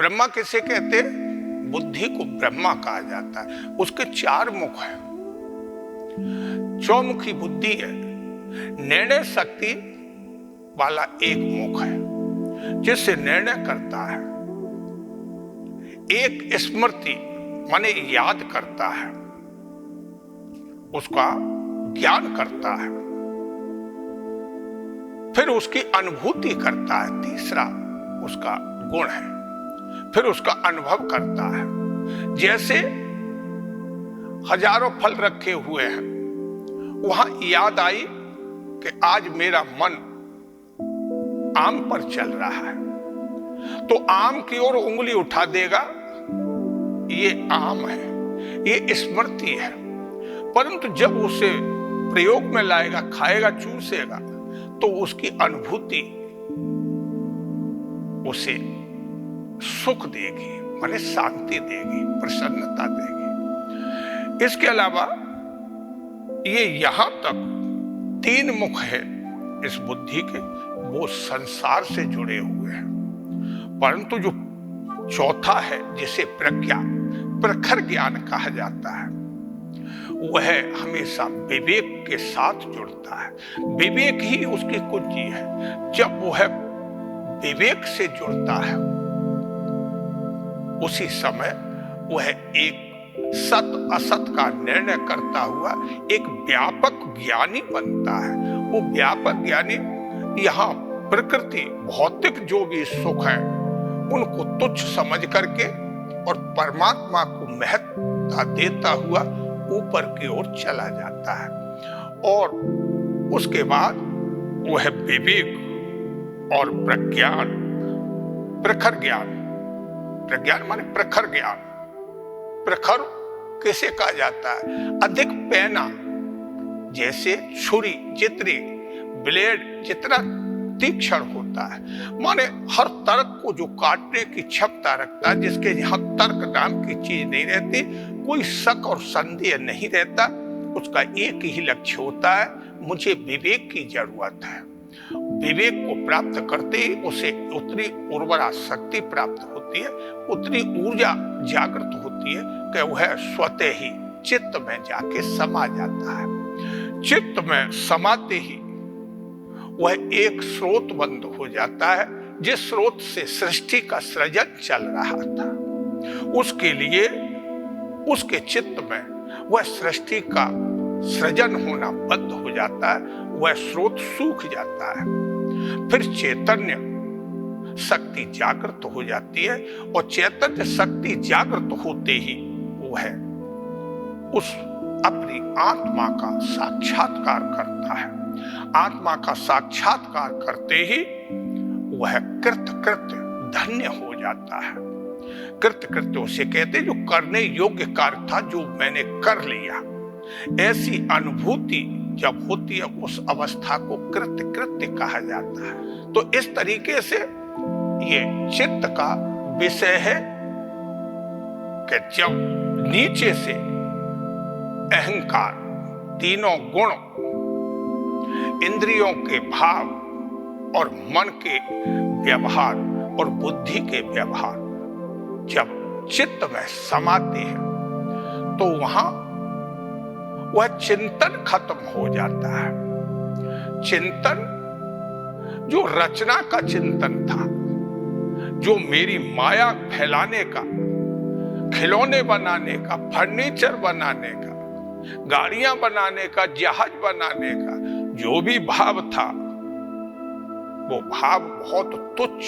ब्रह्मा किसे कहते हैं? बुद्धि को ब्रह्मा कहा जाता है। उसके 4 मुख हैं। चौमुखी बुद्धि है। निर्णय शक्ति वाला एक मुख है जिससे निर्णय करता है। एक स्मृति माने याद करता है, उसका ज्ञान करता है, फिर उसकी अनुभूति करता है, तीसरा उसका गुण है, फिर उसका अनुभव करता है। जैसे हजारों फल रखे हुए हैं, वहां याद आई कि आज मेरा मन आम पर चल रहा है, तो आम की ओर उंगली उठा देगा, ये आम है, ये स्मृति है। परंतु जब उसे प्रयोग में लाएगा, खाएगा, चूसेगा, तो उसकी अनुभूति उसे सुख देगी, माने शांति देगी, प्रसन्नता देगी। इसके अलावा ये यहां तक 3 मुख है इस बुद्धि के, वो संसार से जुड़े हुए हैं। परंतु जो चौथा है, जिसे प्रज्ञा, प्रखर ज्ञान कहा जाता है, वह हमेशा विवेक के साथ जुड़ता है। विवेक ही उसकी कुंजी है। जब वह विवेक से जुड़ता है, उसी समय वह एक सत असत का निर्णय करता हुआ एक व्यापक ज्ञानी बनता है। वो व्यापक ज्ञानी यहाँ प्रकृति, भौतिक जो भी सुख है, उनको तुच्छ समझ करके और परमात्मा को महत्ता देता हुआ ऊपर की ओर चला जाता है। और उसके बाद वह विवेक और प्रज्ञान, प्रखर ज्ञान, प्रज्ञान माने प्रखर ज्ञान। प्रखर किसे कहा जाता है? अधिक पैना, जैसे छुरी जितनी, ब्लेड जितना तीक्ष्ण होता है, माने हर तर्क को जो काटने की क्षमता रखता है, जिसके यहाँ तर्क नाम की चीज नहीं रहती, कोई शक और संदेह नहीं रहता, उसका एक ही लक्ष्य होता है, मुझे विवेक की जरूरत है। विवेक को प्राप्त करते ही उसे उतनी उर्वरा शक्ति प्राप्त होती है, उतनी ऊर्जा जागृत होती है कि वह स्वतः ही चित्त में जाके समा जाता है। चित्त में समाते ही वह एक स्रोत बंद हो जाता है, जिस स्रोत से सृष्टि का सृजन चल रहा था। उसके लिए उसके चित्त में वह सृष्टि का सृजन होना बंद हो जाता है, वह स्रोत सूख जाता है। फिर चैतन्य शक्ति जागृत हो जाती है, और चैतन्य शक्ति जागृत होते ही वह उस अपनी आत्मा का साक्षात्कार करता है। आत्मा का साक्षात्कार करते ही वह कृतकृत्य धन्य हो जाता है। कृतकृत्य उसे कहते जो करने योग्य कार्य था, जो मैंने कर लिया, ऐसी अनुभूति जब होती है, उस अवस्था को कृतकृत्य कहा जाता है। तो इस तरीके से ये चित्त का विषय है कि जब नीचे से अहंकार, तीनों गुण, इंद्रियों के भाव और मन के व्यवहार और बुद्धि के व्यवहार जब चित्त में समाते हैं, तो वहां वह चिंतन खत्म हो जाता है। चिंतन जो रचना का चिंतन था, जो मेरी माया फैलाने का, खिलौने बनाने का, फर्नीचर बनाने का, गाड़ियां बनाने का, जहाज बनाने का जो भी भाव था, वो भाव बहुत तुच्छ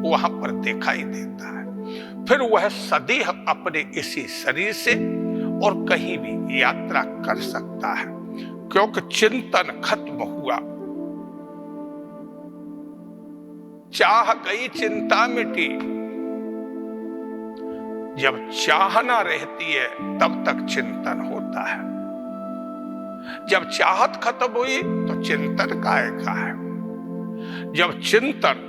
वहां पर दिखाई देता है। फिर वह सदैव अपने इसी शरीर से और कहीं भी यात्रा कर सकता है, क्योंकि चिंतन खत्म हुआ। चाह गई चिंता मिटी। जब चाहना रहती है तब तक चिंतन होता है, जब चाहत खत्म हुई तो चिंतन कायका है। जब चिंतन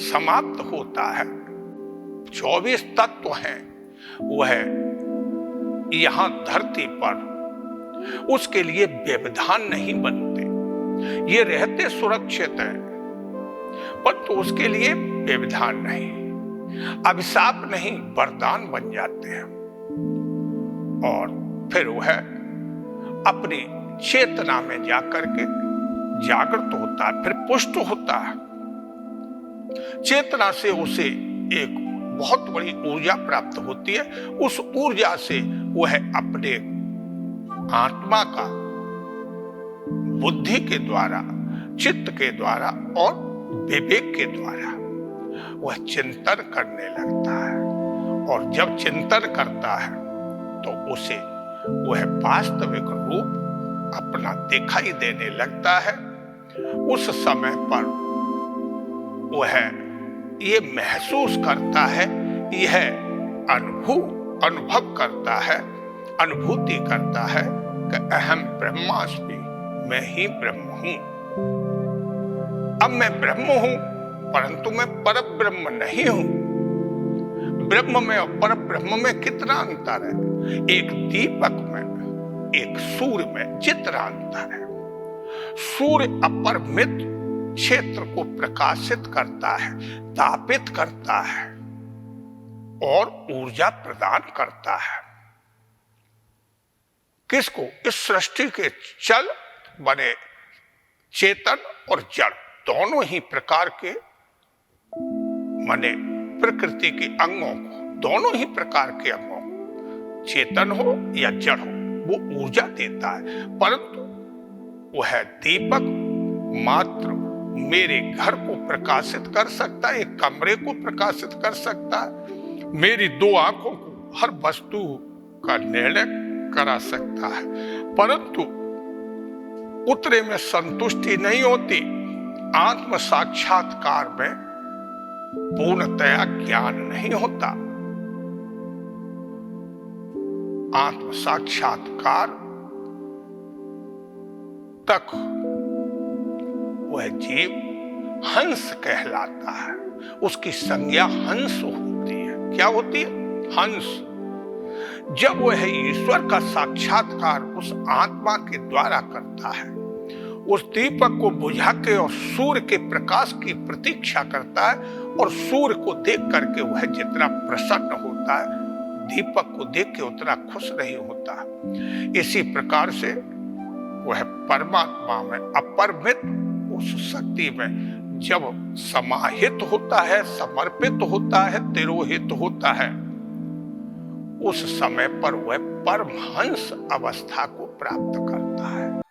समाप्त होता है, 24 तत्व हैं वह यहां धरती पर उसके लिए व्यवधान नहीं बनते। ये रहते सुरक्षित है, पर तो उसके लिए व्यवधान नहीं। अभिशाप नहीं वरदान बन जाते हैं। और फिर वह अपनी चेतना में जाकर के जागृत होता है, फिर पुष्ट होता है। चेतना से उसे एक बहुत बड़ी ऊर्जा प्राप्त होती है। उस ऊर्जा से वह अपने आत्मा का बुद्धि के द्वारा, चित्त के द्वारा और विवेक के द्वारा वह चिंतन करने लगता है। और जब चिंतन करता है तो उसे वह वास्तविक रूप अपना दिखाई देने लगता है। उस समय पर वह ये महसूस करता है, यह अनुभव करता है, अनुभूति करता है कि अहम ब्रह्मास्मि, मैं ही ब्रह्म हूं। अब मैं ब्रह्म हूं, परंतु मैं परब्रह्म नहीं हूं। ब्रह्म में और परब्रह्म में कितना अंतर है? एक दीपक में, एक सूर्य में जितना अंतर है। सूर्य अपरिमित क्षेत्र को प्रकाशित करता है, तापित करता है और ऊर्जा प्रदान करता है। किसको? इस सृष्टि के चल बने चेतन और जड़ दोनों ही प्रकार के माने प्रकृति के अंगों को, दोनों ही प्रकार के अंगों को, चेतन हो या जड़ हो, वो ऊर्जा देता है। परंतु वह दीपक मात्र मेरे घर को प्रकाशित कर सकता है, एक कमरे को प्रकाशित कर सकता है, मेरी दो आंखों को हर वस्तु का निर्णय करा सकता है। परंतु उतरे में संतुष्टि नहीं होती। आत्म साक्षात्कार में पूर्णतया ज्ञान नहीं होता। आत्म साक्षात्कार तक वह जीव हंस कहलाता है। उसकी संज्ञा हंस होती है। क्या होती है? हंस। जब वह ईश्वर का साक्षात्कार उस आत्मा के द्वारा करता है, उस दीपक को बुझा के और सूर्य के प्रकाश की प्रतीक्षा करता है, और सूर्य को देख करके वह जितना प्रसन्न होता है, दीपक को देख के उतना खुश नहीं होता। इसी प्रकार से वह परमात्मा में अपरिमित उस शक्ति में जब समाहित होता है, समर्पित होता है, तिरोहित होता है, उस समय पर वह परमहंस अवस्था को प्राप्त करता है।